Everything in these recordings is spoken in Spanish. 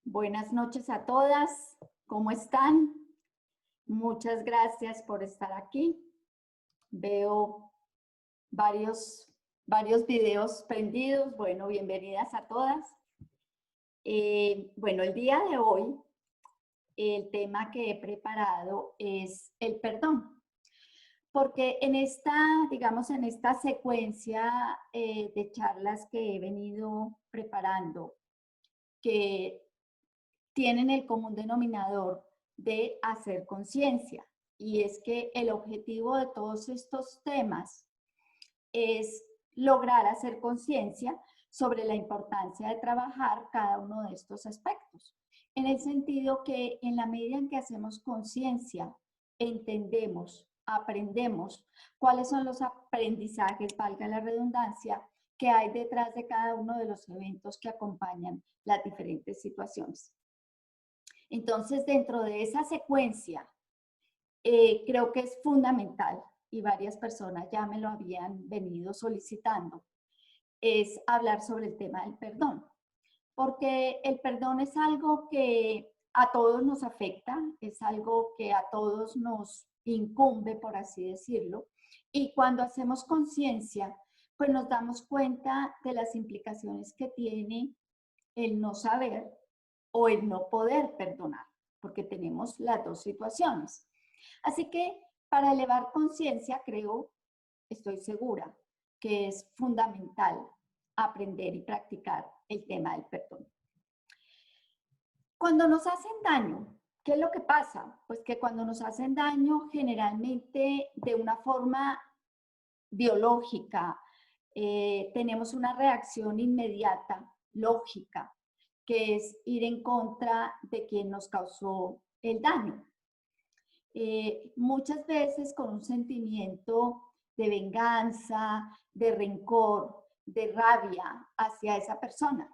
Buenas noches a todas. ¿Cómo están? Muchas gracias por estar aquí. Veo varios videos prendidos. Bueno, bienvenidas a todas. Bueno, el día de hoy, el tema que he preparado es el perdón. Porque en esta, digamos, en esta secuencia de charlas que he venido preparando, que tienen el común denominador de hacer conciencia. Y es que el objetivo de todos estos temas es lograr hacer conciencia sobre la importancia de trabajar cada uno de estos aspectos. En el sentido que en la medida en que hacemos conciencia, entendemos, aprendemos cuáles son los aprendizajes, valga la redundancia, que hay detrás de cada uno de los eventos que acompañan las diferentes situaciones. Entonces, dentro de esa secuencia, creo que es fundamental, y varias personas ya me lo habían venido solicitando, es hablar sobre el tema del perdón. Porque el perdón es algo que a todos nos afecta, es algo que a todos nos incumbe, por así decirlo, y cuando hacemos conciencia, pues nos damos cuenta de las implicaciones que tiene el no saber o el no poder perdonar, porque tenemos las dos situaciones. Así que para elevar conciencia, creo, estoy segura, que es fundamental aprender y practicar el tema del perdón. Cuando nos hacen daño, ¿qué es lo que pasa? Pues que cuando nos hacen daño, generalmente de una forma biológica, tenemos una reacción inmediata, lógica, que es ir en contra de quien nos causó el daño. Muchas veces con un sentimiento de venganza, de rencor, de rabia hacia esa persona.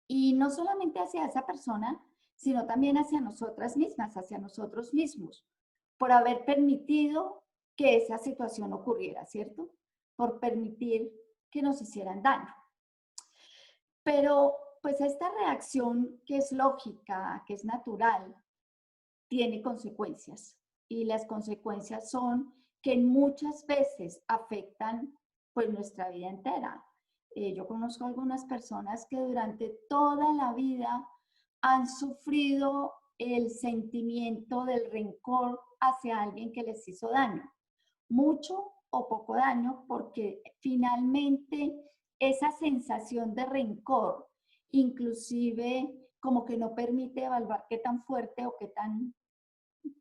Y no solamente hacia esa persona, sino también hacia nosotras mismas, hacia nosotros mismos, por haber permitido que esa situación ocurriera, ¿cierto? Por permitir que nos hicieran daño. Pero pues esta reacción que es lógica, que es natural, tiene consecuencias. Y las consecuencias son que muchas veces afectan pues nuestra vida entera. Yo conozco algunas personas que durante toda la vida han sufrido el sentimiento del rencor hacia alguien que les hizo daño. Mucho o poco daño, porque finalmente esa sensación de rencor, inclusive como que no permite evaluar qué tan fuerte o qué tan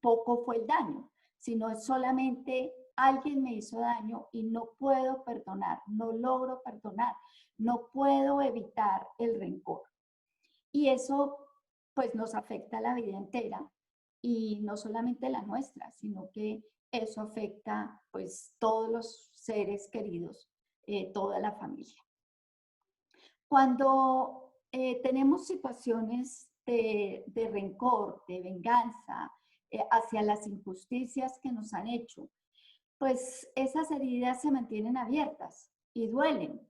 poco fue el daño, sino es solamente alguien me hizo daño y no puedo perdonar, no logro perdonar, no puedo evitar el rencor. Y eso pues nos afecta la vida entera y no solamente la nuestra, sino que eso afecta pues todos los seres queridos, toda la familia. Cuando tenemos situaciones de rencor, de venganza, hacia las injusticias que nos han hecho, pues esas heridas se mantienen abiertas y duelen.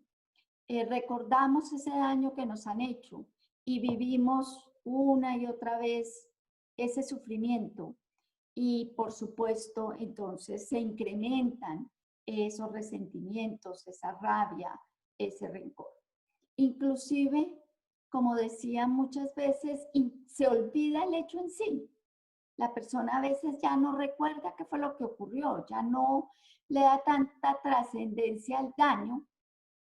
Recordamos ese daño que nos han hecho y vivimos una y otra vez ese sufrimiento y por supuesto entonces se incrementan esos resentimientos, esa rabia, ese rencor. Inclusive, como decía muchas veces, se olvida el hecho en sí. La persona a veces ya no recuerda qué fue lo que ocurrió, ya no le da tanta trascendencia al daño,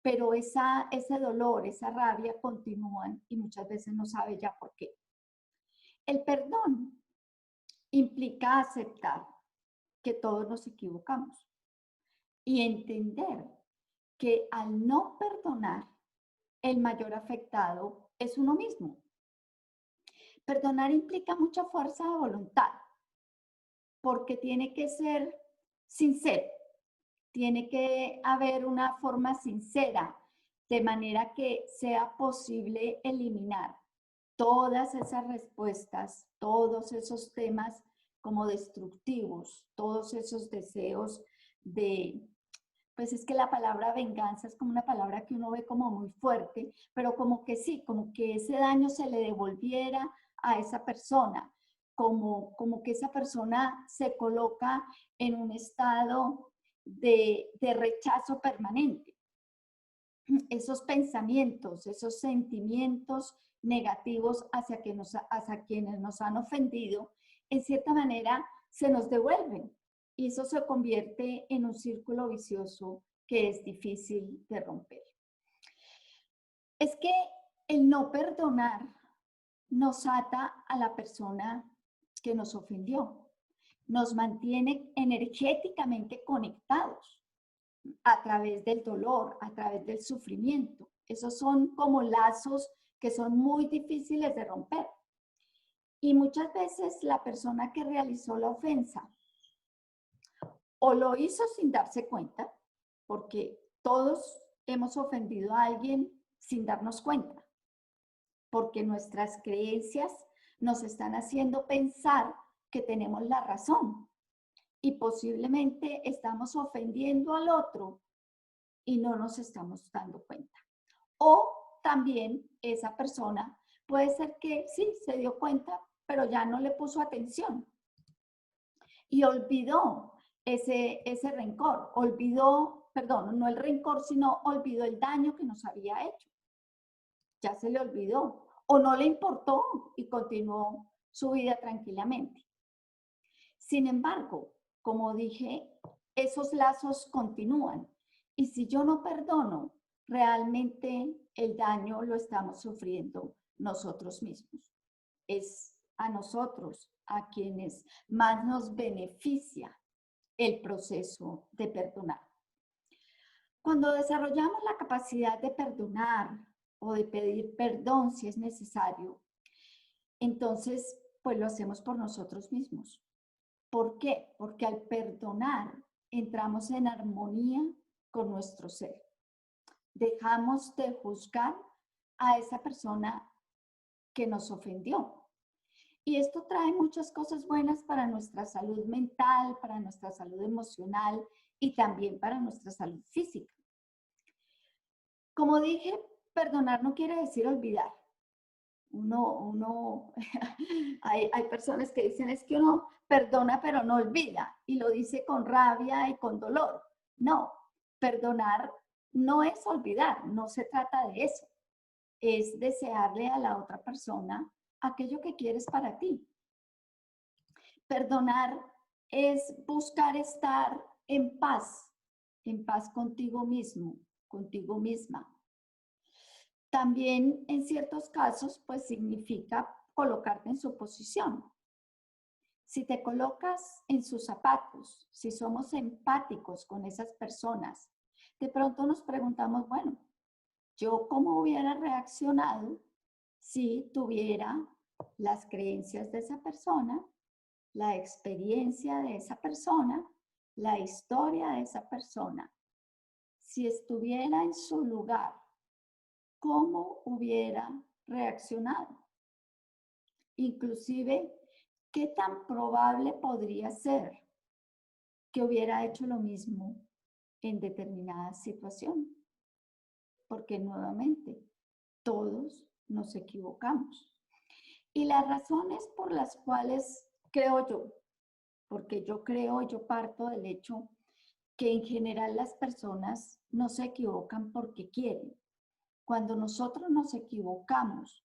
pero ese dolor, esa rabia continúan y muchas veces no sabe ya por qué. El perdón implica aceptar que todos nos equivocamos y entender que al no perdonar, el mayor afectado es uno mismo. Perdonar implica mucha fuerza de voluntad, porque tiene que ser sincero, tiene que haber una forma sincera, de manera que sea posible eliminar todas esas respuestas, todos esos temas como destructivos, todos esos deseos de Pues es que la palabra venganza es como una palabra que uno ve como muy fuerte, pero como que sí, como que ese daño se le devolviera a esa persona, como que esa persona se coloca en un estado de rechazo permanente. Esos pensamientos, esos sentimientos negativos hacia quienes nos han ofendido, en cierta manera se nos devuelven y eso se convierte en un círculo vicioso que es difícil de romper. Es que el no perdonar nos ata a la persona que nos ofendió, nos mantiene energéticamente conectados a través del dolor, a través del sufrimiento. Esos son como lazos que son muy difíciles de romper. Y muchas veces la persona que realizó la ofensa o lo hizo sin darse cuenta, porque todos hemos ofendido a alguien sin darnos cuenta, porque nuestras creencias nos están haciendo pensar que tenemos la razón y posiblemente estamos ofendiendo al otro y no nos estamos dando cuenta. O también esa persona puede ser que sí, se dio cuenta, pero ya no le puso atención y olvidó ese rencor, olvidó, perdón, no el rencor, sino olvidó el daño que nos había hecho. Ya se le olvidó o no le importó y continuó su vida tranquilamente. Sin embargo, como dije, esos lazos continúan y si yo no perdono, realmente el daño lo estamos sufriendo nosotros mismos. Es a nosotros a quienes más nos beneficia el proceso de perdonar. Cuando desarrollamos la capacidad de perdonar o de pedir perdón si es necesario, entonces pues lo hacemos por nosotros mismos. ¿Por qué? Porque al perdonar entramos en armonía con nuestro ser. Dejamos de juzgar a esa persona que nos ofendió. Y esto trae muchas cosas buenas para nuestra salud mental, para nuestra salud emocional y también para nuestra salud física. Como dije, perdonar no quiere decir olvidar. Hay personas que dicen es que uno perdona pero no olvida y lo dice con rabia y con dolor. No, perdonar no es olvidar, no se trata de eso. Es desearle a la otra persona aquello que quieres para ti. Perdonar es buscar estar en paz contigo mismo, contigo misma. También en ciertos casos, pues significa colocarte en su posición. Si te colocas en sus zapatos, si somos empáticos con esas personas, de pronto nos preguntamos, bueno, ¿yo cómo hubiera reaccionado si tuviera las creencias de esa persona, la experiencia de esa persona, la historia de esa persona? Si estuviera en su lugar, ¿cómo hubiera reaccionado? Inclusive, ¿qué tan probable podría ser que hubiera hecho lo mismo en determinada situación? Porque nuevamente, todos nos equivocamos. Y las razones por las cuales creo yo, porque yo creo, yo parto del hecho que en general las personas no se equivocan porque quieren. Cuando nosotros nos equivocamos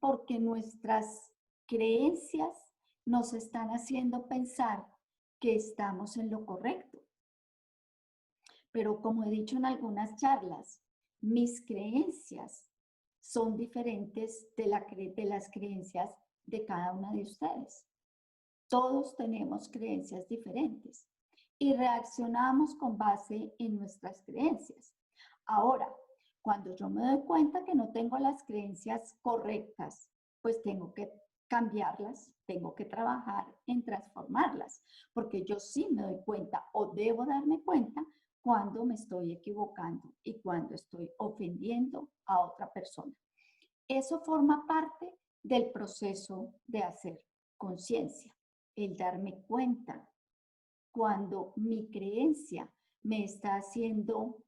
porque nuestras creencias nos están haciendo pensar que estamos en lo correcto. Pero como he dicho en algunas charlas, mis creencias son diferentes de las creencias de cada una de ustedes. Todos tenemos creencias diferentes y reaccionamos con base en nuestras creencias. Ahora, cuando yo me doy cuenta que no tengo las creencias correctas, pues tengo que cambiarlas, tengo que trabajar en transformarlas, porque yo sí me doy cuenta o debo darme cuenta cuando me estoy equivocando y cuando estoy ofendiendo a otra persona. Eso forma parte del proceso de hacer conciencia, el darme cuenta cuando mi creencia me está haciendo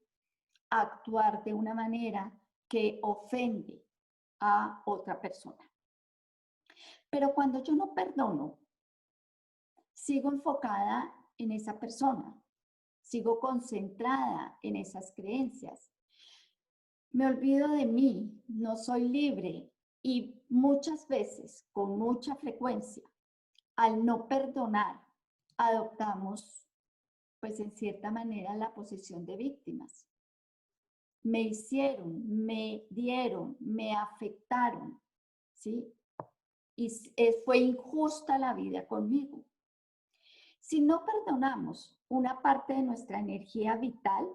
actuar de una manera que ofende a otra persona. Pero cuando yo no perdono, sigo enfocada en esa persona, sigo concentrada en esas creencias. Me olvido de mí, no soy libre y muchas veces, con mucha frecuencia, al no perdonar, adoptamos, pues en cierta manera, la posición de víctimas. Me hicieron, me dieron, me afectaron, ¿sí? Y fue injusta la vida conmigo. Si no perdonamos, una parte de nuestra energía vital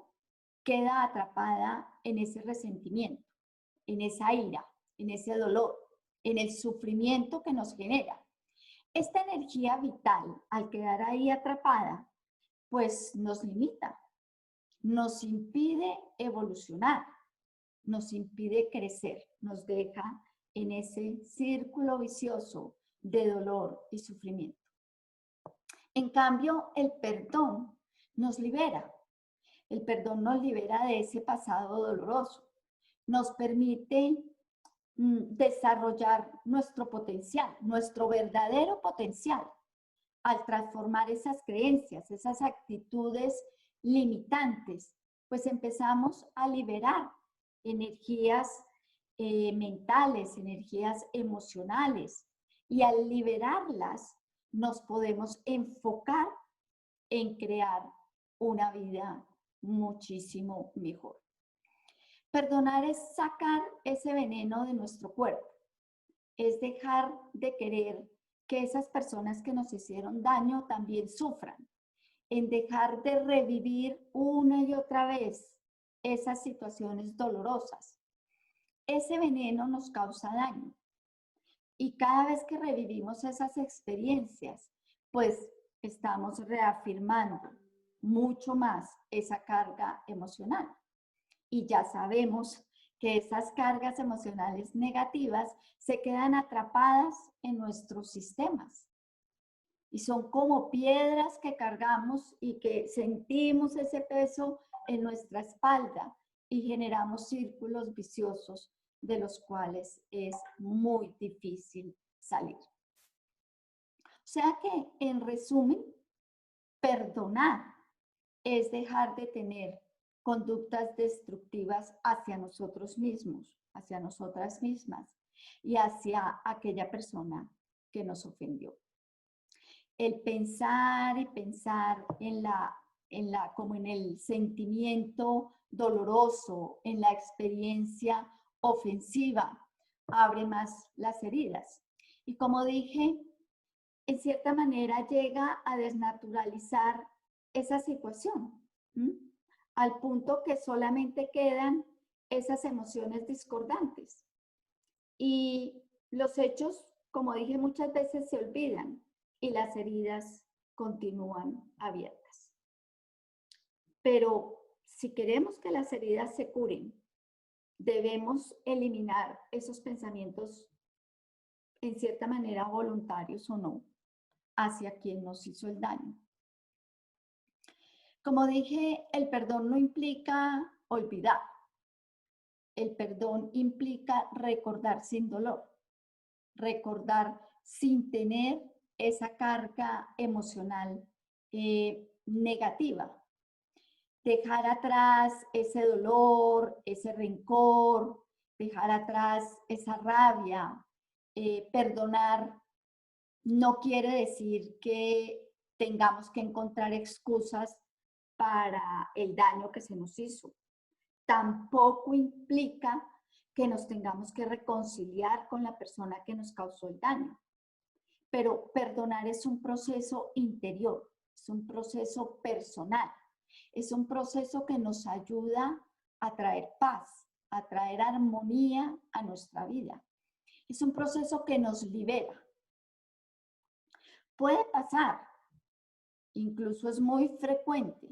queda atrapada en ese resentimiento, en esa ira, en ese dolor, en el sufrimiento que nos genera. Esta energía vital, al quedar ahí atrapada, pues nos limita, nos impide evolucionar, nos impide crecer, nos deja en ese círculo vicioso de dolor y sufrimiento. En cambio, el perdón nos libera. El perdón nos libera de ese pasado doloroso. Nos permite desarrollar nuestro potencial, nuestro verdadero potencial, al transformar esas creencias, esas actitudes limitantes, pues empezamos a liberar energías mentales, energías emocionales, y al liberarlas nos podemos enfocar en crear una vida muchísimo mejor. Perdonar es sacar ese veneno de nuestro cuerpo, es dejar de querer que esas personas que nos hicieron daño también sufran, en dejar de revivir una y otra vez esas situaciones dolorosas. Ese veneno nos causa daño y cada vez que revivimos esas experiencias, pues estamos reafirmando mucho más esa carga emocional. Y ya sabemos que esas cargas emocionales negativas se quedan atrapadas en nuestros sistemas. Y son como piedras que cargamos y que sentimos ese peso en nuestra espalda y generamos círculos viciosos de los cuales es muy difícil salir. O sea que, en resumen, perdonar es dejar de tener conductas destructivas hacia nosotros mismos, hacia nosotras mismas y hacia aquella persona que nos ofendió. El pensar y pensar como en el sentimiento doloroso, en la experiencia ofensiva, abre más las heridas. Y como dije, en cierta manera llega a desnaturalizar esa situación, al punto que solamente quedan esas emociones discordantes. Y los hechos, como dije muchas veces, se olvidan y las heridas continúan abiertas. Pero si queremos que las heridas se curen, debemos eliminar esos pensamientos, en cierta manera voluntarios o no, hacia quien nos hizo el daño. Como dije, el perdón no implica olvidar. El perdón implica recordar sin dolor, recordar sin tener esa carga emocional negativa. Dejar atrás ese dolor, ese rencor, dejar atrás esa rabia. Perdonar no quiere decir que tengamos que encontrar excusas para el daño que se nos hizo. Tampoco implica que nos tengamos que reconciliar con la persona que nos causó el daño. Pero perdonar es un proceso interior, es un proceso personal, es un proceso que nos ayuda a traer paz, a traer armonía a nuestra vida. Es un proceso que nos libera. Puede pasar, incluso es muy frecuente,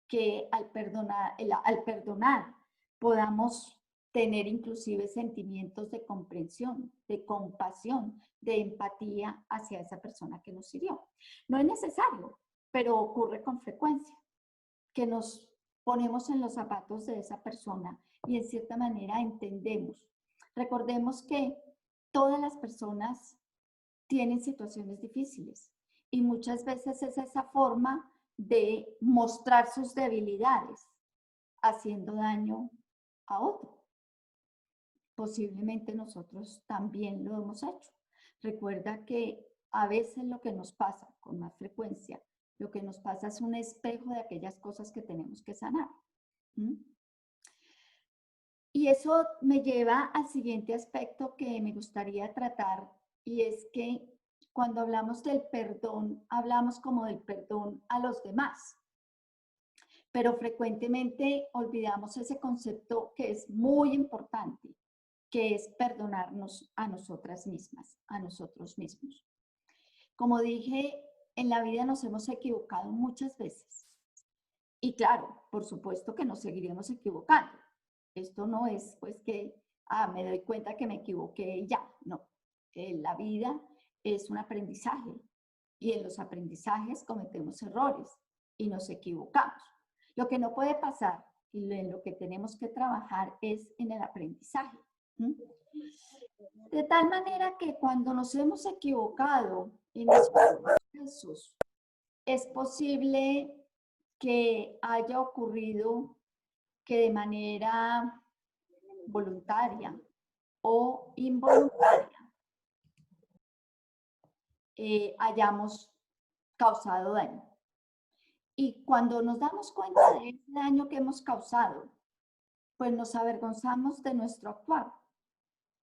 que al perdonar podamos tener inclusive sentimientos de comprensión, de compasión, de empatía hacia esa persona que nos hirió. No es necesario, pero ocurre con frecuencia, que nos ponemos en los zapatos de esa persona y en cierta manera entendemos. Recordemos que todas las personas tienen situaciones difíciles y muchas veces es esa forma de mostrar sus debilidades, haciendo daño a otro. Posiblemente nosotros también lo hemos hecho. Recuerda que a veces lo que nos pasa, con más frecuencia, lo que nos pasa es un espejo de aquellas cosas que tenemos que sanar. ¿Mm? Y eso me lleva al siguiente aspecto que me gustaría tratar, y es que cuando hablamos del perdón, hablamos como del perdón a los demás, pero frecuentemente olvidamos ese concepto que es muy importante, que es perdonarnos a nosotras mismas, a nosotros mismos. Como dije, en la vida nos hemos equivocado muchas veces. Y claro, por supuesto que nos seguiremos equivocando. Esto no es pues que, me doy cuenta que me equivoqué y ya, no. La vida es un aprendizaje y en los aprendizajes cometemos errores y nos equivocamos. Lo que no puede pasar y en lo que tenemos que trabajar es en el aprendizaje. ¿Mm? De tal manera que cuando nos hemos equivocado en esos procesos, es posible que haya ocurrido que de manera voluntaria o involuntaria hayamos causado daño. Y cuando nos damos cuenta de ese daño que hemos causado, pues nos avergonzamos de nuestro actuar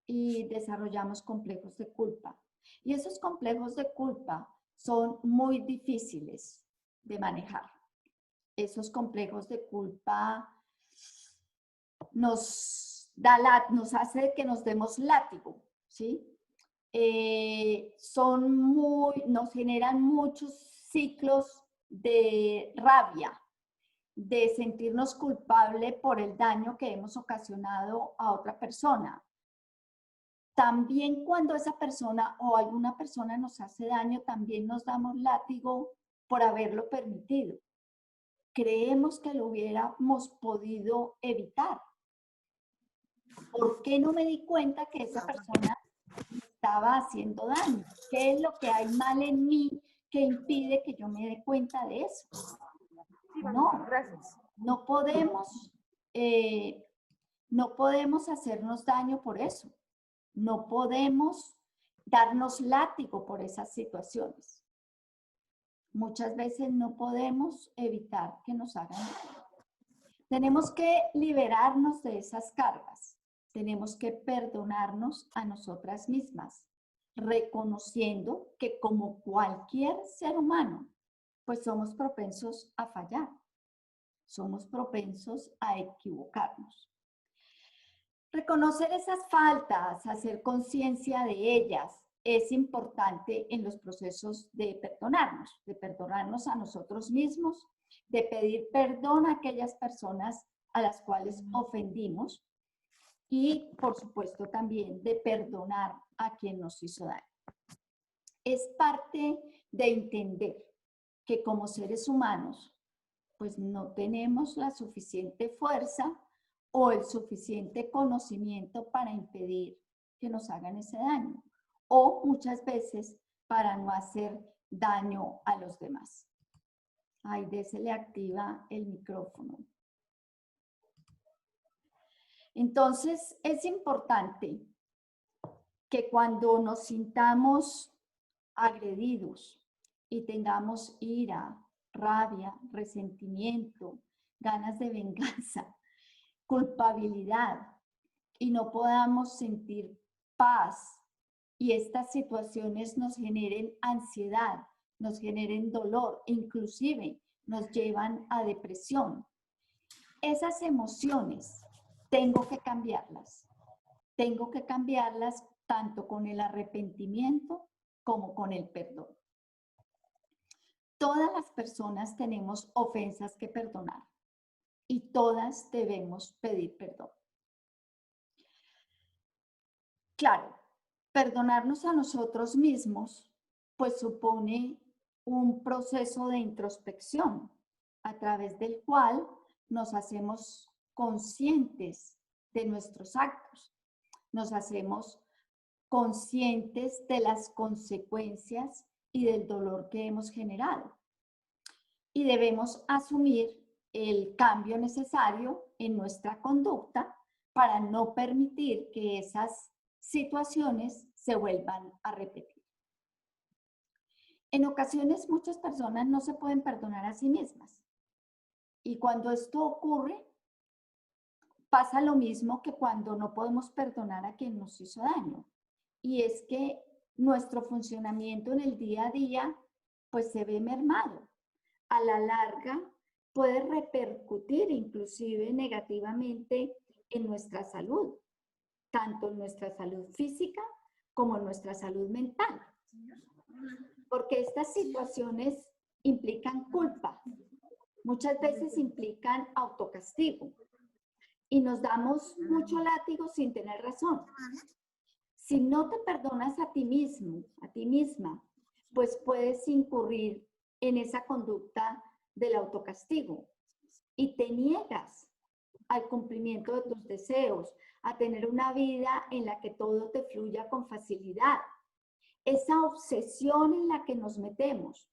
y desarrollamos complejos de culpa. Y esos complejos de culpa son muy difíciles de manejar. Esos complejos de culpa nos hace que nos demos látigo, ¿sí? Nos generan muchos ciclos de rabia, de sentirnos culpable por el daño que hemos ocasionado a otra persona. También cuando esa persona o alguna persona nos hace daño, también nos damos látigo por haberlo permitido. Creemos que lo hubiéramos podido evitar. ¿Por qué no me di cuenta que esa persona me estaba haciendo daño? ¿Qué es lo que hay mal en mí que impide que yo me dé cuenta de eso? No, no podemos, no podemos hacernos daño por eso. No podemos darnos látigo por esas situaciones. Muchas veces no podemos evitar que nos hagan daño. Tenemos que liberarnos de esas cargas. Tenemos que perdonarnos a nosotras mismas, reconociendo que como cualquier ser humano, pues somos propensos a fallar. Somos propensos a equivocarnos. Reconocer esas faltas, hacer conciencia de ellas, es importante en los procesos de perdonarnos a nosotros mismos, de pedir perdón a aquellas personas a las cuales ofendimos y, por supuesto, también de perdonar a quien nos hizo daño. Es parte de entender que como seres humanos, pues no tenemos la suficiente fuerza o el suficiente conocimiento para impedir que nos hagan ese daño, o muchas veces para no hacer daño a los demás. Ahí se le activa el micrófono. Entonces, es importante que cuando nos sintamos agredidos y tengamos ira, rabia, resentimiento, ganas de venganza, culpabilidad y no podamos sentir paz y estas situaciones nos generen ansiedad, nos generen dolor, inclusive nos llevan a depresión. Esas emociones tengo que cambiarlas. Tengo que cambiarlas tanto con el arrepentimiento como con el perdón. Todas las personas tenemos ofensas que perdonar y todas debemos pedir perdón. Claro, perdonarnos a nosotros mismos, pues supone un proceso de introspección a través del cual nos hacemos conscientes de nuestros actos, nos hacemos conscientes de las consecuencias y del dolor que hemos generado. Y debemos asumir el cambio necesario en nuestra conducta para no permitir que esas situaciones se vuelvan a repetir. En ocasiones muchas personas no se pueden perdonar a sí mismas. Y cuando esto ocurre, pasa lo mismo que cuando no podemos perdonar a quien nos hizo daño. Y es que nuestro funcionamiento en el día a día pues se ve mermado. A la larga puede repercutir inclusive negativamente en nuestra salud, tanto en nuestra salud física como en nuestra salud mental. Porque estas situaciones implican culpa, muchas veces implican autocastigo y nos damos mucho látigo sin tener razón. Si no te perdonas a ti mismo, a ti misma, pues puedes incurrir en esa conducta del autocastigo y te niegas al cumplimiento de tus deseos, a tener una vida en la que todo te fluya con facilidad. Esa obsesión en la que nos metemos,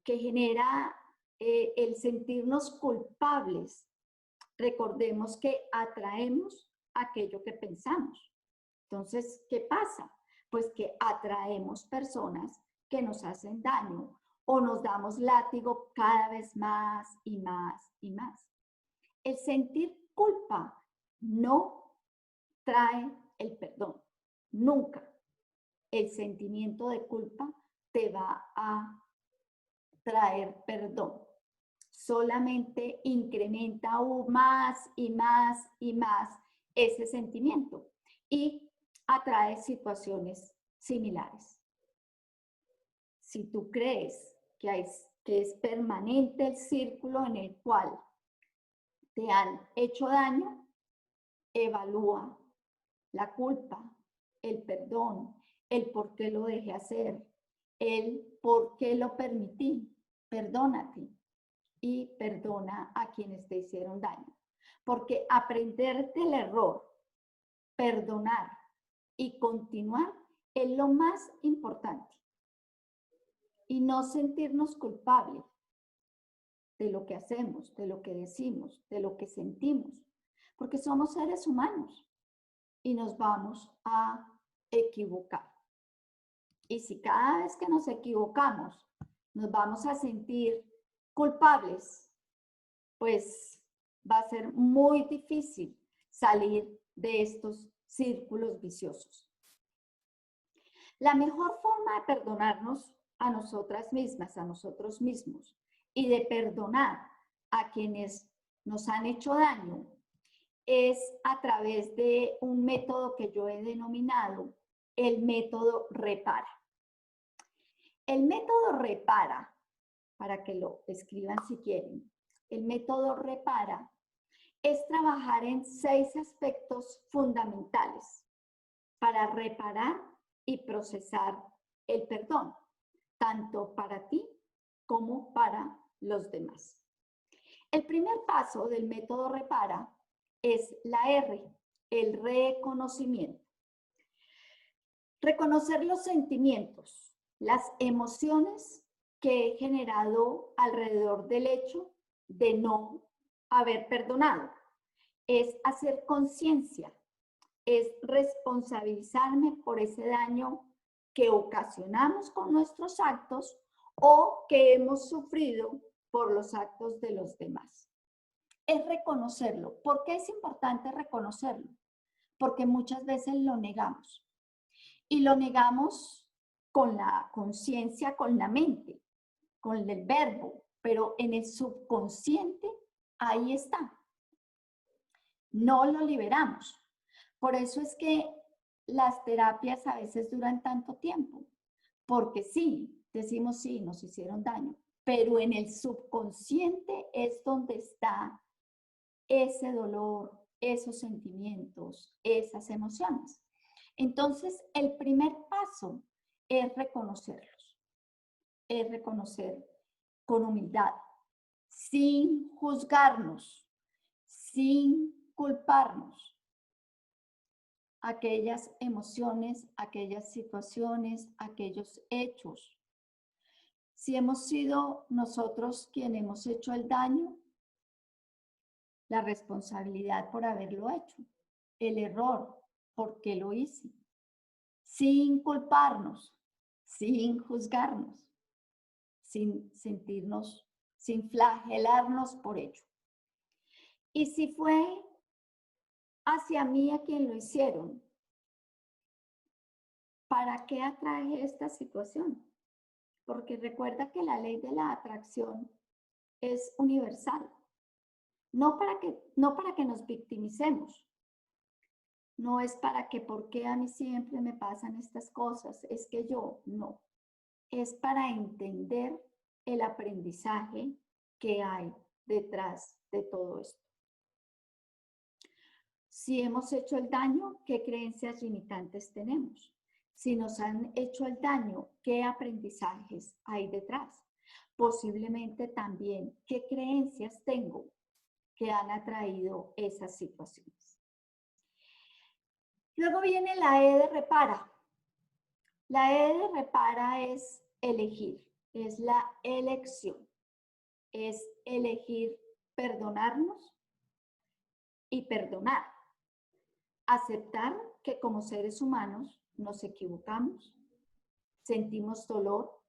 que genera el sentirnos culpables, recordemos que atraemos aquello que pensamos. Entonces, ¿qué pasa? Pues que atraemos personas que nos hacen daño o nos damos látigo cada vez más y más y más. El sentir culpa no trae el perdón, nunca. El sentimiento de culpa te va a traer perdón. Solamente incrementa aún más y más y más ese sentimiento y atrae situaciones similares. Si tú crees que es permanente el círculo en el cual te han hecho daño, evalúa la culpa, el perdón, el por qué lo dejé hacer, el por qué lo permití. Perdónate y perdona a quienes te hicieron daño. Porque aprender del error, perdonar y continuar es lo más importante. Y no sentirnos culpables de lo que hacemos, de lo que decimos, de lo que sentimos. Porque somos seres humanos y nos vamos a equivocar. Y si cada vez que nos equivocamos nos vamos a sentir culpables, pues va a ser muy difícil salir de estos círculos viciosos. La mejor forma de perdonarnos a nosotras mismas, a nosotros mismos, y de perdonar a quienes nos han hecho daño, es a través de un método que yo he denominado el método repara. El método repara, para que lo escriban si quieren, el método repara es trabajar en 6 aspectos fundamentales para reparar y procesar el perdón, tanto para ti como para los demás. El primer paso del método repara es la R, el reconocimiento. Reconocer los sentimientos, las emociones que he generado alrededor del hecho de no haber perdonado. Es hacer conciencia, es responsabilizarme por ese daño que ocasionamos con nuestros actos o que hemos sufrido por los actos de los demás. Es reconocerlo. ¿Por qué es importante reconocerlo? Porque muchas veces lo negamos. Y lo negamos con la conciencia, con la mente, con el verbo, pero en el subconsciente ahí está. No lo liberamos. Por eso es que las terapias a veces duran tanto tiempo, porque sí, decimos sí, nos hicieron daño, pero en el subconsciente es donde está ese dolor, esos sentimientos, esas emociones. Entonces, el primer paso es reconocerlos. es reconocer con humildad, sin juzgarnos, sin culparnos, aquellas emociones, aquellas situaciones, aquellos hechos. Si hemos sido nosotros quienes hemos hecho el daño, la responsabilidad por haberlo hecho, el error, por qué lo hice, sin culparnos, sin juzgarnos, sin sentirnos, sin flagelarnos por ello. Y si fue hacia mí a quien lo hicieron, ¿para qué atraje esta situación? Porque recuerda que la ley de la atracción es universal. No para que nos victimicemos. No es para que, ¿por qué a mí siempre me pasan estas cosas? Es que yo, no. Es para entender el aprendizaje que hay detrás de todo esto. Si hemos hecho el daño, ¿qué creencias limitantes tenemos? Si nos han hecho el daño, ¿qué aprendizajes hay detrás? Posiblemente también, ¿qué creencias tengo que han atraído esas situaciones? Luego viene la E de repara. La E de repara es elegir, es la elección. Es elegir perdonarnos y perdonar. Aceptar que como seres humanos nos equivocamos, sentimos dolor,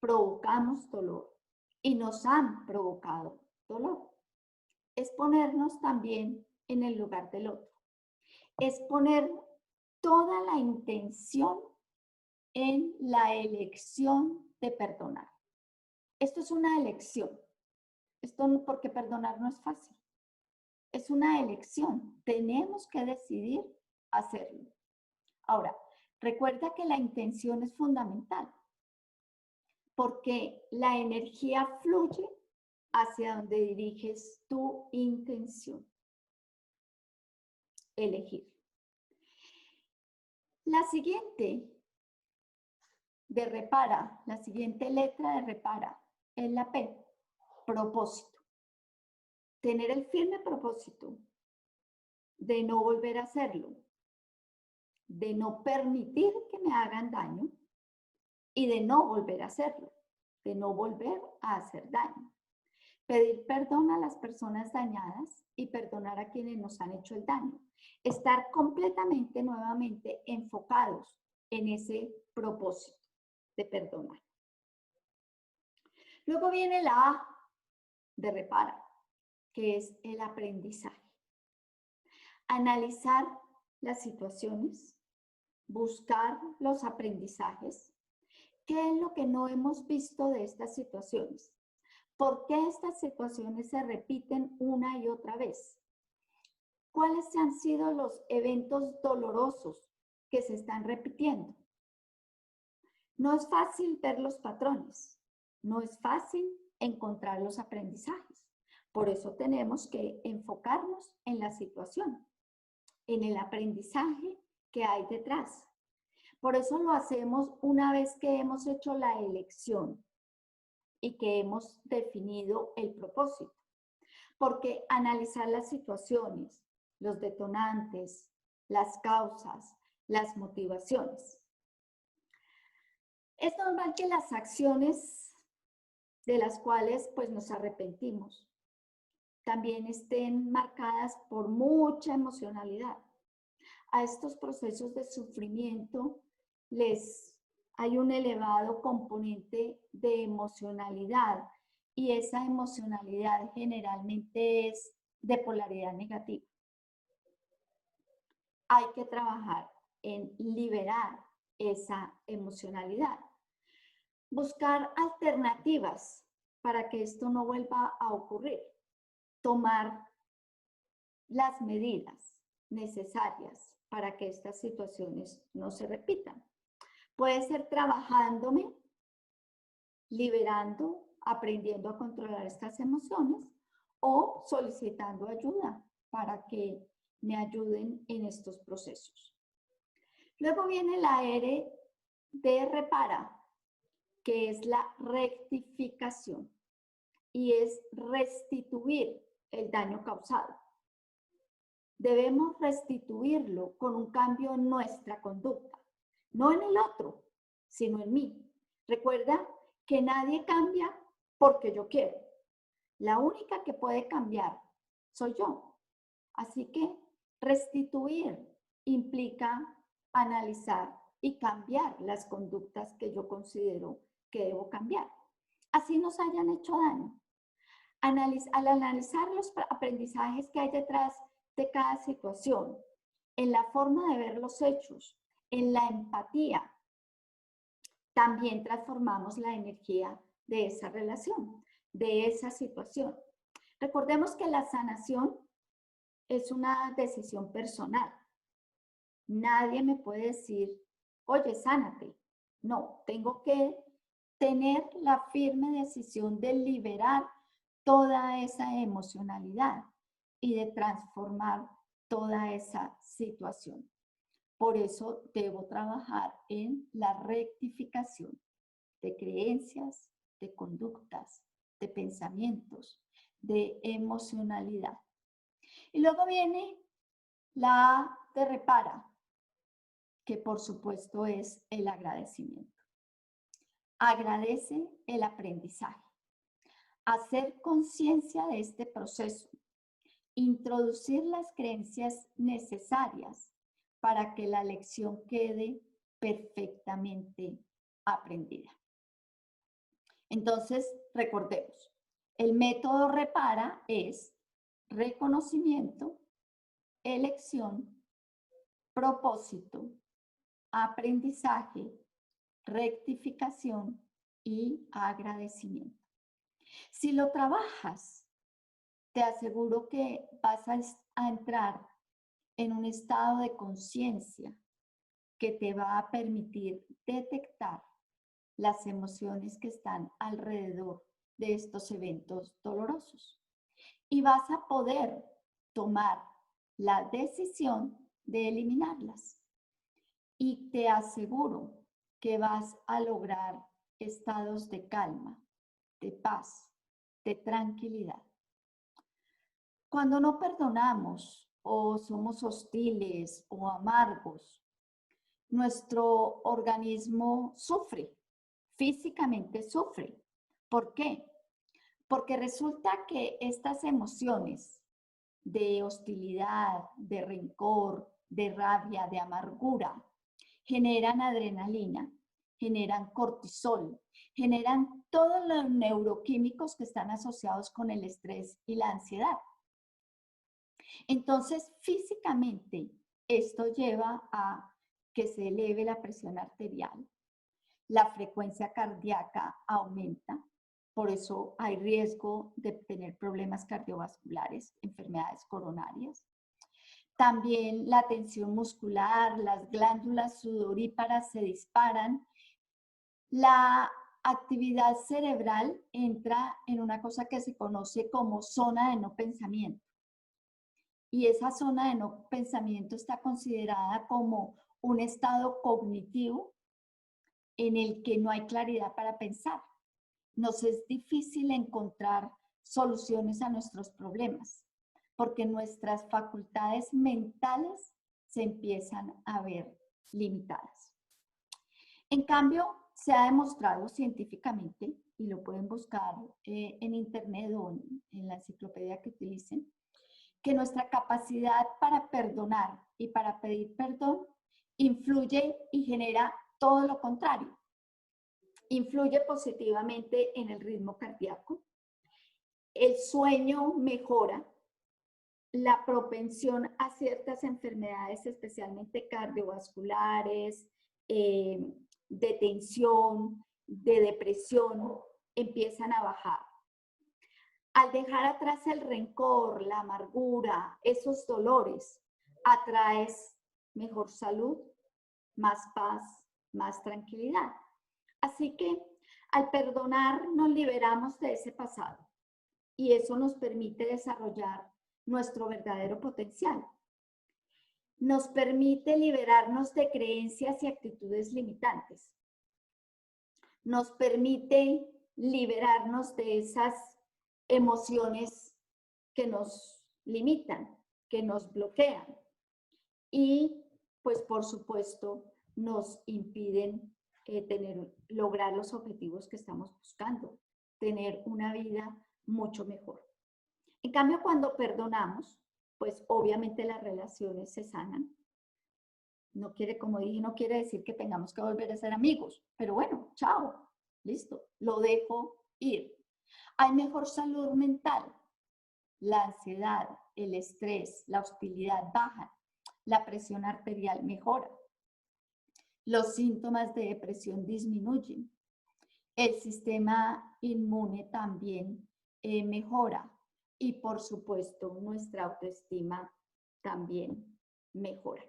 provocamos dolor y nos han provocado dolor. Es ponernos también en el lugar del otro. Es poner toda la intención en la elección de perdonar. Esto es una elección. Esto porque perdonar no es fácil. Es una elección. Tenemos que decidir hacerlo. Ahora, recuerda que la intención es fundamental porque la energía fluye hacia donde diriges tu intención. Elegir. La siguiente de repara, la siguiente letra de repara es la P, propósito. Tener el firme propósito de no volver a hacerlo, de no permitir que me hagan daño y de no volver a hacerlo, de no volver a hacer daño. Pedir perdón a las personas dañadas y perdonar a quienes nos han hecho el daño. Estar completamente, nuevamente, enfocados en ese propósito de perdonar. Luego viene la A de repara, que es el aprendizaje. Analizar las situaciones, buscar los aprendizajes. ¿Qué es lo que no hemos visto de estas situaciones? ¿Por qué estas situaciones se repiten una y otra vez? ¿Cuáles han sido los eventos dolorosos que se están repitiendo? No es fácil ver los patrones, no es fácil encontrar los aprendizajes. Por eso tenemos que enfocarnos en la situación, en el aprendizaje que hay detrás. Por eso lo hacemos una vez que hemos hecho la elección y que hemos definido el propósito. Porque analizar las situaciones, los detonantes, las causas, las motivaciones. Es normal que las acciones de las cuales pues nos arrepentimos también estén marcadas por mucha emocionalidad. A estos procesos de sufrimiento hay un elevado componente de emocionalidad y esa emocionalidad generalmente es de polaridad negativa. Hay que trabajar en liberar esa emocionalidad. Buscar alternativas para que esto no vuelva a ocurrir. Tomar las medidas necesarias para que estas situaciones no se repitan. Puede ser trabajándome, liberando, aprendiendo a controlar estas emociones o solicitando ayuda para que me ayuden en estos procesos. Luego viene la R de repara, que es la rectificación, y es restituir el daño causado. Debemos restituirlo con un cambio en nuestra conducta, no en el otro, sino en mí. Recuerda que nadie cambia porque yo quiero. La única que puede cambiar soy yo. Así que restituir implica analizar y cambiar las conductas que yo considero que debo cambiar. Así nos hayan hecho daño. Al analizar los aprendizajes que hay detrás de cada situación, en la forma de ver los hechos, en la empatía, también transformamos la energía de esa relación, de esa situación. Recordemos que la sanación es una decisión personal. Nadie me puede decir, oye, sánate. No, tengo que tener la firme decisión de liberar toda esa emocionalidad y de transformar toda esa situación. Por eso debo trabajar en la rectificación de creencias, de conductas, de pensamientos, de emocionalidad. Y luego viene la A de repara, que por supuesto es el agradecimiento. Agradece el aprendizaje. Hacer conciencia de este proceso. Introducir las creencias necesarias para que la lección quede perfectamente aprendida. Entonces, recordemos, el método repara es reconocimiento, elección, propósito, aprendizaje, rectificación y agradecimiento. Si lo trabajas, te aseguro que vas a entrar en un estado de conciencia que te va a permitir detectar las emociones que están alrededor de estos eventos dolorosos. Y vas a poder tomar la decisión de eliminarlas. Y te aseguro que vas a lograr estados de calma, de paz, de tranquilidad. Cuando no perdonamos o somos hostiles o amargos, nuestro organismo sufre, físicamente sufre. ¿Por qué? Porque resulta que estas emociones de hostilidad, de rencor, de rabia, de amargura, generan adrenalina, generan cortisol, generan todos los neuroquímicos que están asociados con el estrés y la ansiedad. Entonces, físicamente, esto lleva a que se eleve la presión arterial, la frecuencia cardíaca aumenta, por eso hay riesgo de tener problemas cardiovasculares, enfermedades coronarias. También la tensión muscular, las glándulas sudoríparas se disparan. La actividad cerebral entra en una cosa que se conoce como zona de no pensamiento. Y esa zona de no pensamiento está considerada como un estado cognitivo en el que no hay claridad para pensar. Nos es difícil encontrar soluciones a nuestros problemas, porque nuestras facultades mentales se empiezan a ver limitadas. En cambio, se ha demostrado científicamente, y lo pueden buscar en internet o en la enciclopedia que utilicen, que nuestra capacidad para perdonar y para pedir perdón influye y genera todo lo contrario. Influye positivamente en el ritmo cardíaco, el sueño mejora, la propensión a ciertas enfermedades, especialmente cardiovasculares, de tensión, de depresión, empiezan a bajar. Al dejar atrás el rencor, la amargura, esos dolores, atraes mejor salud, más paz, más tranquilidad. Así que al perdonar nos liberamos de ese pasado y eso nos permite desarrollar nuestro verdadero potencial. Nos permite liberarnos de creencias y actitudes limitantes. nos permite liberarnos de esas emociones que nos limitan, que nos bloquean y pues por supuesto nos impiden lograr los objetivos que estamos buscando, tener una vida mucho mejor. En cambio, cuando perdonamos, pues obviamente las relaciones se sanan. No quiere, como dije, no quiere decir que tengamos que volver a ser amigos, pero bueno, chao, listo, lo dejo ir. Hay mejor salud mental, la ansiedad, el estrés, la hostilidad bajan, la presión arterial mejora, los síntomas de depresión disminuyen, el sistema inmune también mejora y por supuesto nuestra autoestima también mejora.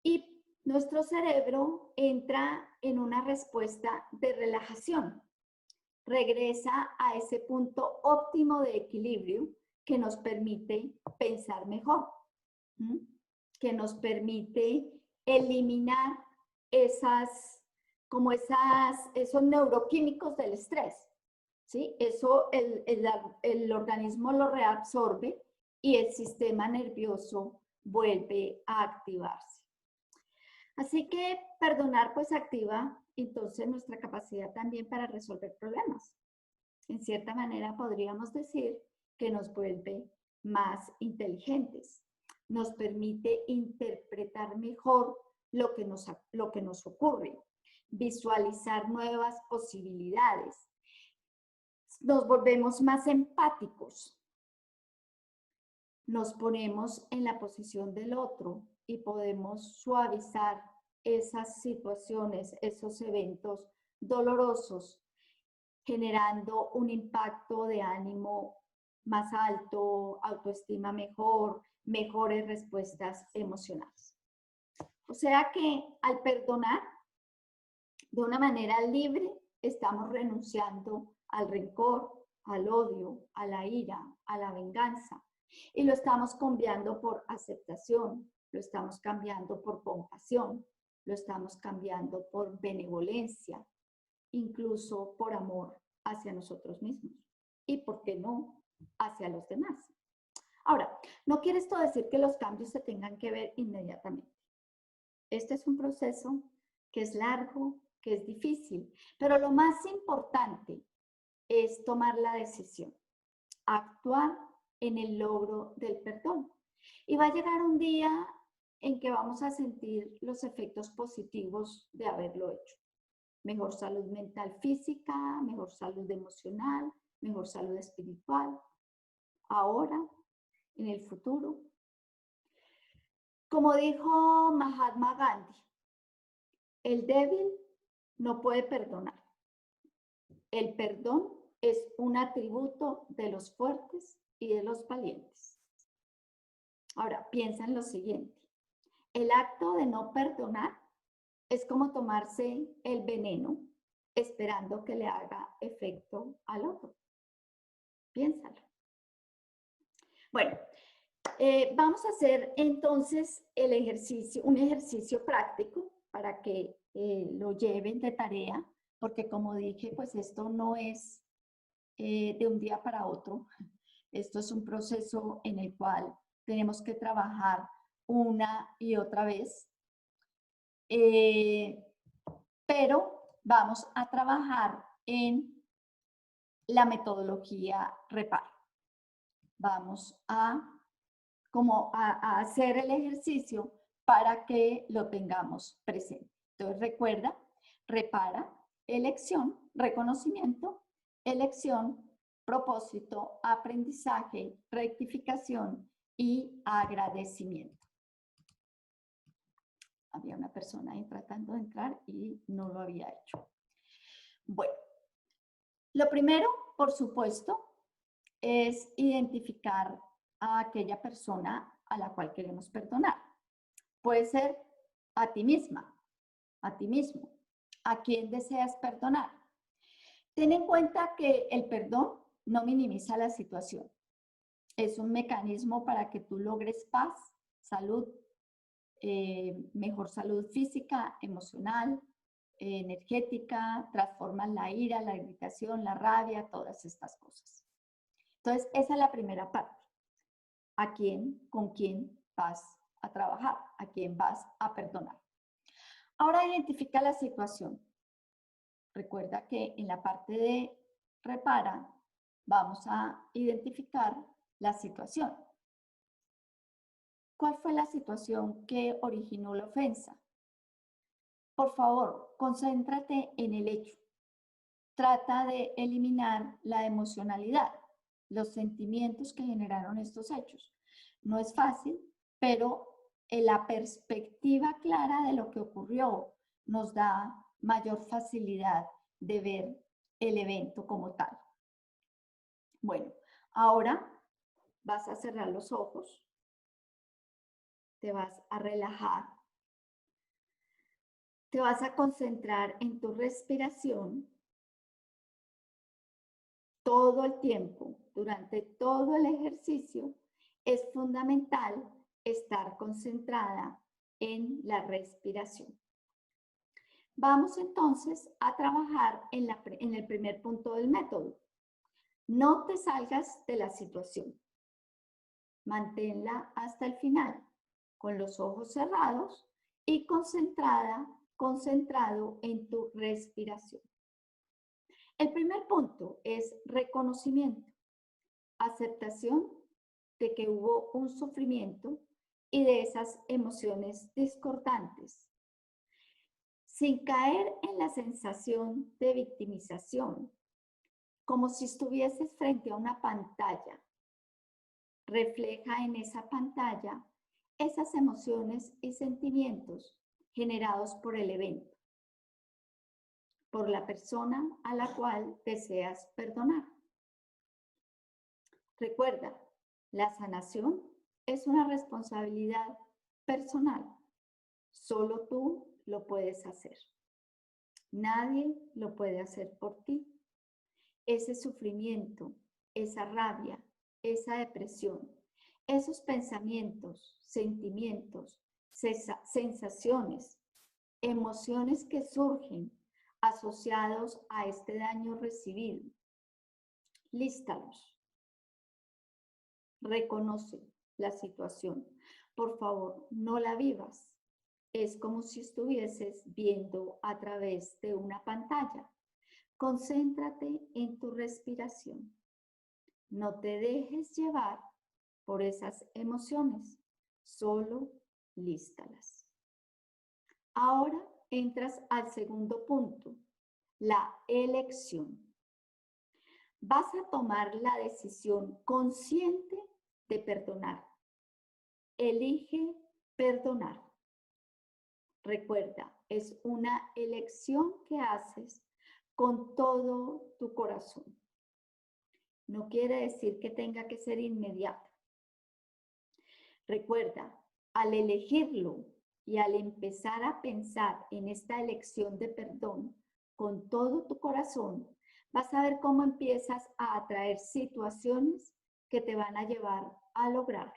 Y nuestro cerebro entra en una respuesta de relajación, regresa a ese punto óptimo de equilibrio que nos permite pensar mejor, que nos permite eliminar esos neuroquímicos del estrés. ¿Sí? Eso el organismo lo reabsorbe y el sistema nervioso vuelve a activarse. Así que perdonar pues activa entonces nuestra capacidad también para resolver problemas. En cierta manera podríamos decir que nos vuelve más inteligentes, nos permite interpretar mejor lo que nos ocurre, visualizar nuevas posibilidades, nos volvemos más empáticos, nos ponemos en la posición del otro y podemos suavizar esas situaciones, esos eventos dolorosos, generando un impacto de ánimo más alto, autoestima mejor, mejores respuestas emocionales. O sea que al perdonar de una manera libre, estamos renunciando al rencor, al odio, a la ira, a la venganza. Y lo estamos cambiando por aceptación, lo estamos cambiando por compasión, lo estamos cambiando por benevolencia, incluso por amor hacia nosotros mismos. Y, ¿por qué no?, hacia los demás. Ahora, no quiere esto decir que los cambios se tengan que ver inmediatamente. Este es un proceso que es largo, que es difícil, pero lo más importante es tomar la decisión, actuar en el logro del perdón. Y va a llegar un día en que vamos a sentir los efectos positivos de haberlo hecho. Mejor salud mental física, mejor salud emocional, mejor salud espiritual. Ahora, en el futuro. Como dijo Mahatma Gandhi, el débil no puede perdonar. El perdón es un atributo de los fuertes y de los valientes. Ahora, piensa en lo siguiente. El acto de no perdonar es como tomarse el veneno esperando que le haga efecto al otro. Piénsalo. Bueno, vamos a hacer entonces un ejercicio práctico para que lo lleven de tarea, porque como dije, pues esto no es de un día para otro. Esto es un proceso en el cual tenemos que trabajar una y otra vez. Pero vamos a trabajar en la metodología REPAR. Vamos a hacer el ejercicio para que lo tengamos presente. Entonces recuerda, repara, elección, reconocimiento, elección, propósito, aprendizaje, rectificación y agradecimiento. Había una persona ahí tratando de entrar y no lo había hecho. Bueno, lo primero, por supuesto, es identificar a aquella persona a la cual queremos perdonar. Puede ser a ti misma, a ti mismo, a quien deseas perdonar. Ten en cuenta que el perdón no minimiza la situación. Es un mecanismo para que tú logres paz, salud, mejor salud física, emocional, energética, transformas la ira, la irritación, la rabia, todas estas cosas. Entonces, esa es la primera parte. ¿A quién, con quién vas a trabajar? ¿A quién vas a perdonar? Ahora identifica la situación. Recuerda que en la parte de repara vamos a identificar la situación. ¿Cuál fue la situación que originó la ofensa? Por favor, concéntrate en el hecho. Trata de eliminar la emocionalidad, los sentimientos que generaron estos hechos. No es fácil, pero la perspectiva clara de lo que ocurrió nos da mayor facilidad de ver el evento como tal. Bueno, ahora vas a cerrar los ojos, te vas a relajar, te vas a concentrar en tu respiración todo el tiempo, durante todo el ejercicio. Es fundamental estar concentrada en la respiración. Vamos entonces a trabajar en el primer punto del método. No te salgas de la situación. Manténla hasta el final, con los ojos cerrados y concentrado en tu respiración. El primer punto es reconocimiento, aceptación de que hubo un sufrimiento y de esas emociones discordantes. Sin caer en la sensación de victimización, como si estuvieses frente a una pantalla. Refleja en esa pantalla esas emociones y sentimientos generados por el evento, por la persona a la cual deseas perdonar. Recuerda, la sanación es una responsabilidad personal. Solo tú lo puedes hacer. Nadie lo puede hacer por ti. Ese sufrimiento, esa rabia, esa depresión, esos pensamientos, sentimientos, sensaciones, emociones que surgen asociados a este daño recibido. Lístalos. Reconoce la situación. Por favor, no la vivas. Es como si estuvieses viendo a través de una pantalla. Concéntrate en tu respiración. No te dejes llevar por esas emociones. Solo lístalas. Ahora entras al segundo punto, la elección. Vas a tomar la decisión consciente de perdonar. Elige perdonar. Recuerda, es una elección que haces con todo tu corazón. No quiere decir que tenga que ser inmediata. Recuerda, al elegirlo y al empezar a pensar en esta elección de perdón con todo tu corazón, vas a ver cómo empiezas a atraer situaciones que te van a llevar a lograrlo.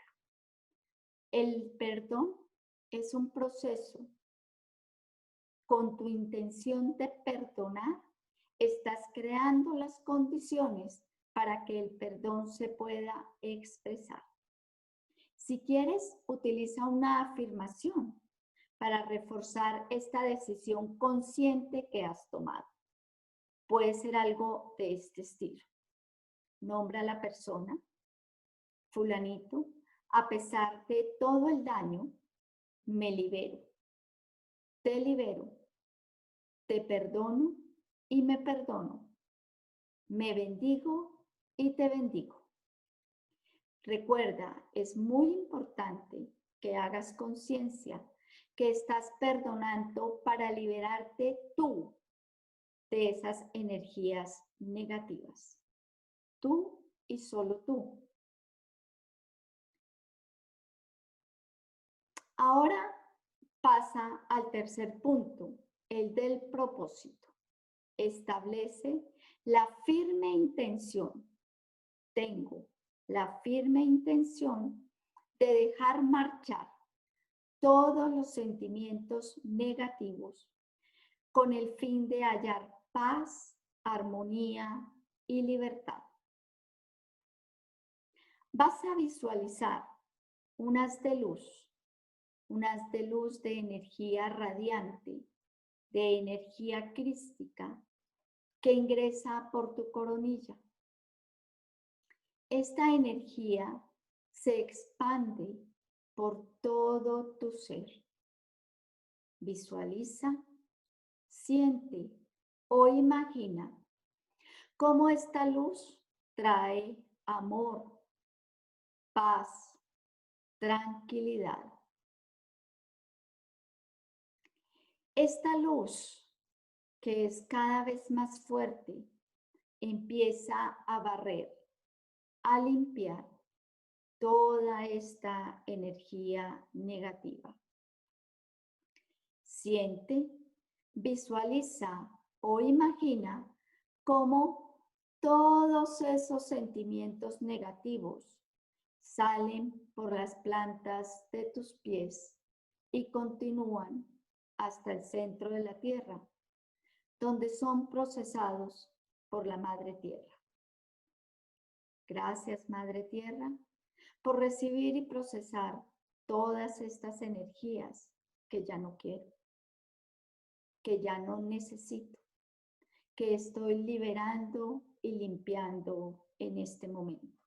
El perdón es un proceso. Con tu intención de perdonar, estás creando las condiciones para que el perdón se pueda expresar. Si quieres, utiliza una afirmación para reforzar esta decisión consciente que has tomado. Puede ser algo de este estilo. Nombra a la persona, fulanito, a pesar de todo el daño, me libero. Te libero. Te perdono y me perdono. Me bendigo y te bendigo. Recuerda, es muy importante que hagas conciencia que estás perdonando para liberarte tú de esas energías negativas. Tú y solo tú. Ahora pasa al tercer punto, el del propósito. Establece la firme intención. Tengo la firme intención de dejar marchar todos los sentimientos negativos con el fin de hallar paz, armonía y libertad. Vas a visualizar un haz de luz, de energía radiante, de energía crística que ingresa por tu coronilla. Esta energía se expande por todo tu ser. Visualiza, siente o imagina cómo esta luz trae amor, paz, tranquilidad. Esta luz, que es cada vez más fuerte, empieza a barrer, a limpiar toda esta energía negativa. Siente, visualiza o imagina cómo todos esos sentimientos negativos salen por las plantas de tus pies y continúan hasta el centro de la tierra, donde son procesados por la Madre Tierra. Gracias, Madre Tierra, por recibir y procesar todas estas energías que ya no quiero, que ya no necesito, que estoy liberando y limpiando en este momento.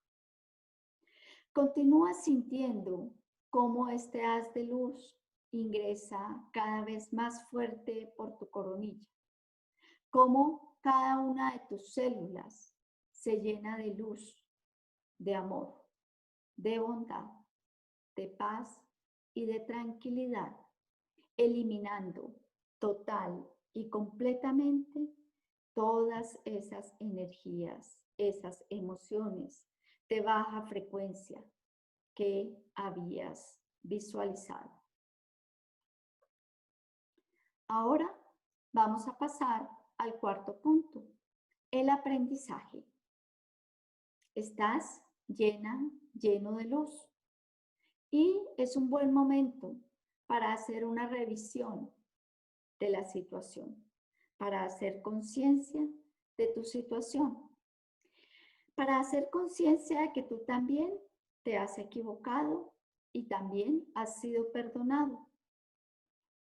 Continúa sintiendo cómo este haz de luz ingresa cada vez más fuerte por tu coronilla, cómo cada una de tus células se llena de luz, de amor, de bondad, de paz y de tranquilidad, eliminando total y completamente todas esas energías, esas emociones de baja frecuencia que habías visualizado. Ahora vamos a pasar al cuarto punto, el aprendizaje. Estás lleno de luz y es un buen momento para hacer una revisión de la situación, para hacer conciencia de tu situación, para hacer conciencia de que tú también te has equivocado y también has sido perdonado.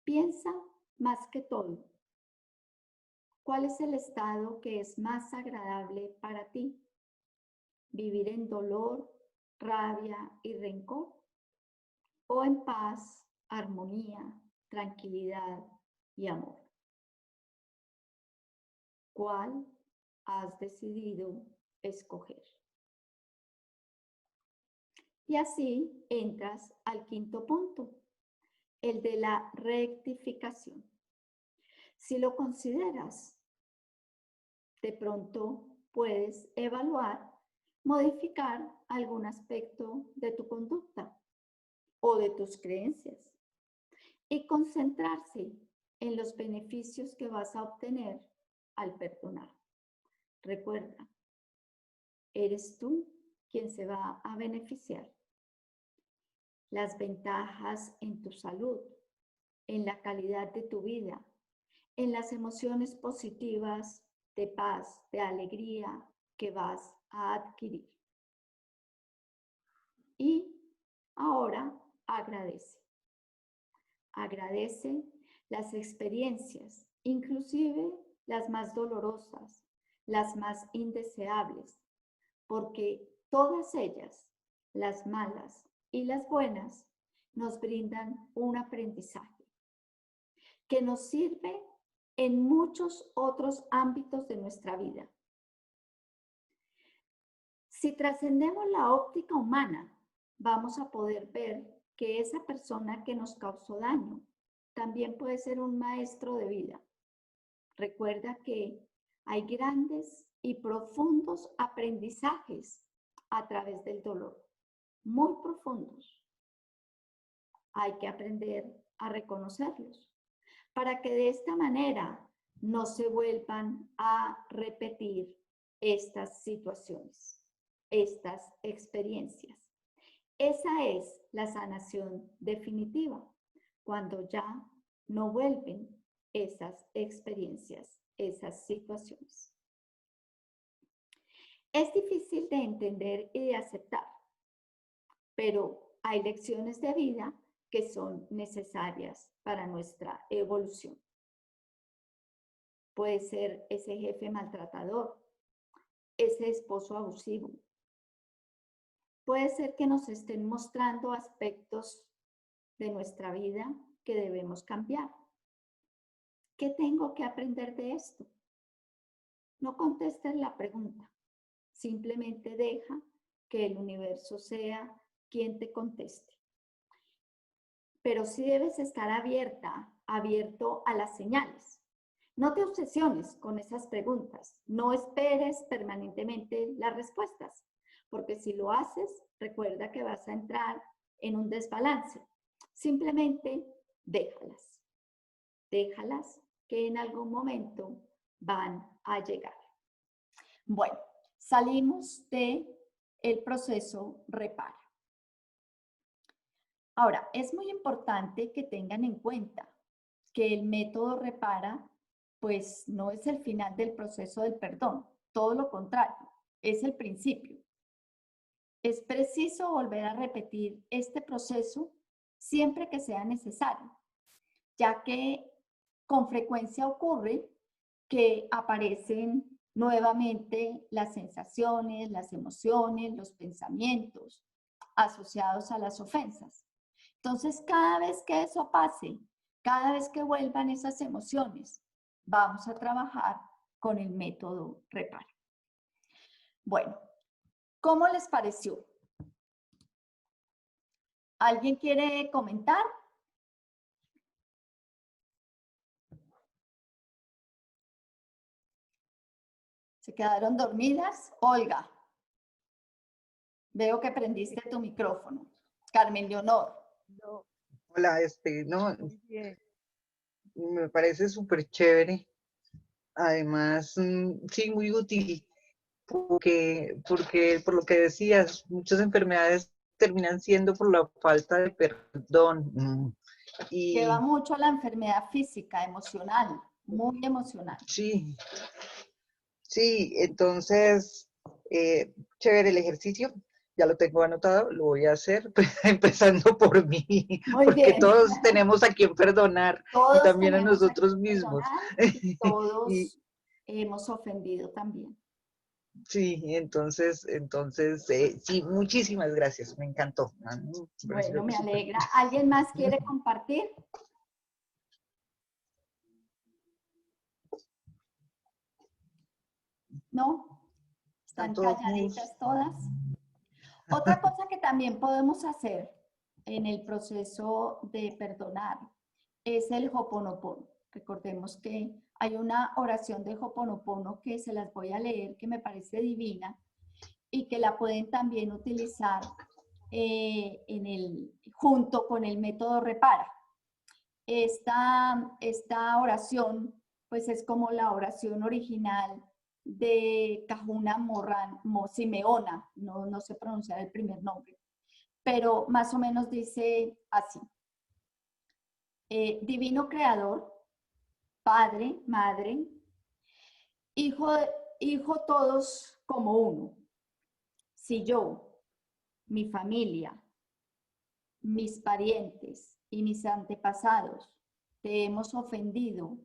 Piensa más que todo, ¿cuál es el estado que es más agradable para ti? ¿Vivir en dolor, rabia y rencor? ¿O en paz, armonía, tranquilidad y amor? ¿Cuál has decidido escoger? Y así entras al quinto punto, el de la rectificación. Si lo consideras, de pronto puedes evaluar, modificar algún aspecto de tu conducta o de tus creencias y concentrarse en los beneficios que vas a obtener al perdonar. Recuerda, eres tú quien se va a beneficiar. Las ventajas en tu salud, en la calidad de tu vida, en las emociones positivas de paz, de alegría que vas a adquirir. Y ahora agradece. Agradece las experiencias, inclusive las más dolorosas, las más indeseables, porque todas ellas, las malas y las buenas, nos brindan un aprendizaje que nos sirve en muchos otros ámbitos de nuestra vida. Si trascendemos la óptica humana, vamos a poder ver que esa persona que nos causó daño también puede ser un maestro de vida. Recuerda que hay grandes y profundos aprendizajes a través del dolor, muy profundos. Hay que aprender a reconocerlos para que de esta manera no se vuelvan a repetir estas situaciones, estas experiencias. Esa es la sanación definitiva, cuando ya no vuelven esas experiencias, esas situaciones. Es difícil de entender y de aceptar, pero hay lecciones de vida que son necesarias para nuestra evolución. Puede ser ese jefe maltratador, ese esposo abusivo. Puede ser que nos estén mostrando aspectos de nuestra vida que debemos cambiar. ¿Qué tengo que aprender de esto? No contestes la pregunta. Simplemente deja que el universo sea quien te conteste. Pero sí debes estar abierto a las señales. No te obsesiones con esas preguntas. No esperes permanentemente las respuestas, porque si lo haces, recuerda que vas a entrar en un desbalance. Simplemente déjalas. Déjalas que en algún momento van a llegar. Bueno, salimos del proceso repara. Ahora, es muy importante que tengan en cuenta que el método repara, pues no es el final del proceso del perdón, todo lo contrario, es el principio. Es preciso volver a repetir este proceso siempre que sea necesario, ya que con frecuencia ocurre que aparecen nuevamente las sensaciones, las emociones, los pensamientos asociados a las ofensas. Entonces, cada vez que eso pase, cada vez que vuelvan esas emociones, vamos a trabajar con el método repara. Bueno, ¿cómo les pareció? ¿Alguien quiere comentar? ¿Se quedaron dormidas? Olga, veo que prendiste tu micrófono. Carmen Leonor. No. Hola, no, me parece súper chévere. Además, sí, muy útil, porque por lo que decías, muchas enfermedades terminan siendo por la falta de perdón. Lleva Y mucho a la enfermedad física, emocional, muy emocional. sí, sí, entonces, chévere el ejercicio. Ya lo tengo anotado, lo voy a hacer, empezando por mí, Muy porque bien. todos tenemos a quien perdonar y Todos también a tenemos a nosotros quien mismos. perdonar y Y todos hemos ofendido también. sí, entonces, sí, muchísimas gracias, me encantó. Me pareció Bueno, me súper. alegra. ¿Alguien más quiere compartir? ¿No? Están ¿Están todos. calladitas todas? Otra cosa que también podemos hacer en el proceso de perdonar es el Ho'oponopono. Recordemos que hay una oración de Ho'oponopono que se las voy a leer, que me parece divina y que la pueden también utilizar junto con el método repara. Esta oración pues es como la oración original de Kahuna Simeona, no sé pronunciar el primer nombre, pero más o menos dice así: Divino Creador, Padre, Madre, Hijo, hijo todos como uno. Si yo, mi familia, mis parientes y mis antepasados te hemos ofendido,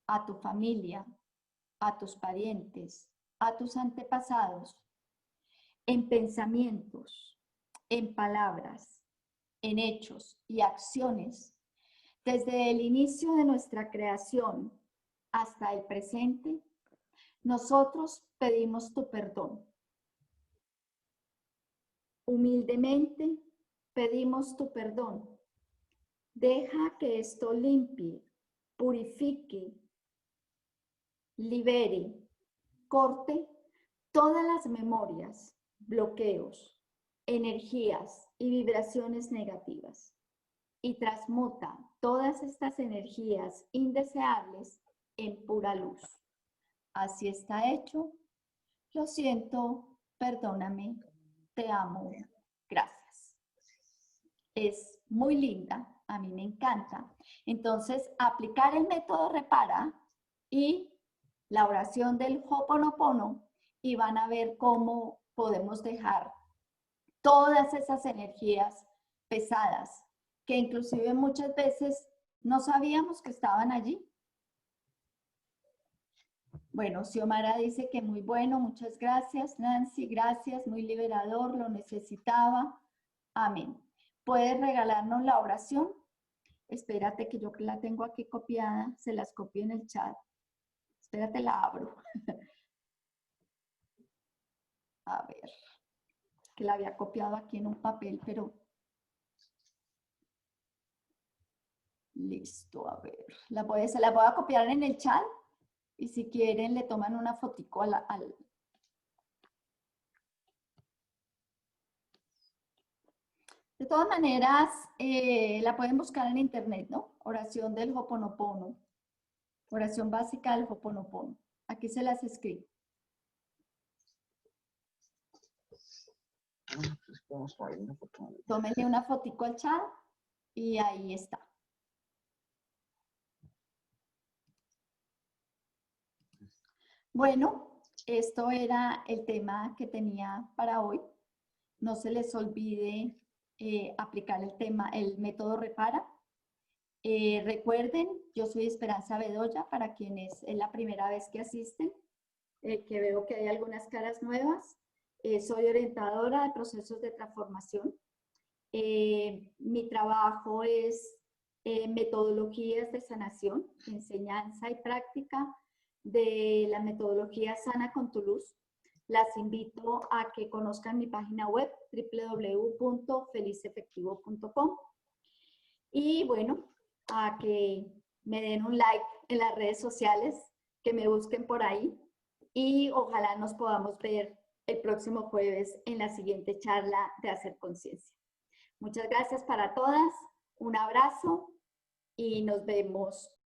a tu familia, a tus parientes, a tus antepasados, en pensamientos, en palabras, en hechos y acciones, desde el inicio de nuestra creación hasta el presente, nosotros pedimos tu perdón. Humildemente pedimos tu perdón. Deja que esto limpie, purifique, libere, corte todas las memorias, bloqueos, energías y vibraciones negativas y transmuta todas estas energías indeseables en pura luz. Así está hecho. Lo siento, perdóname, te amo, gracias. Es muy linda A mí me encanta. Entonces, aplicar el método repara y la oración del Ho'oponopono y van a ver cómo podemos dejar todas esas energías pesadas que inclusive muchas veces no sabíamos que estaban allí. Bueno, Xiomara dice que muy bueno, muchas gracias. Nancy, gracias, muy liberador, lo necesitaba. Amén. ¿Puedes regalarnos la oración? Espérate que yo la tengo aquí copiada, se las copio en el chat. Espérate, la abro. A ver, que la había copiado aquí en un papel, pero... Listo, a ver. Se la voy a copiar en el chat y si quieren le toman una fotico al... De todas maneras, la pueden buscar en internet, ¿no? Oración del Ho'oponopono. Oración básica del Ho'oponopono. Aquí se las escribo. Tómenle una fotico al chat y ahí está. Bueno, esto era el tema que tenía para hoy. No se les olvide aplicar el método repara. Recuerden, yo soy Esperanza Bedoya, para quienes es la primera vez que asisten, que veo que hay algunas caras nuevas. Soy orientadora de procesos de transformación. Mi trabajo es metodologías de sanación, enseñanza y práctica de la metodología Sana con tu Luz. Las invito a que conozcan mi página web www.felicefectivo.com y bueno, a que me den un like en las redes sociales, que me busquen por ahí y ojalá nos podamos ver el próximo jueves en la siguiente charla de Hacer Conciencia. Muchas gracias para todas, un abrazo y nos vemos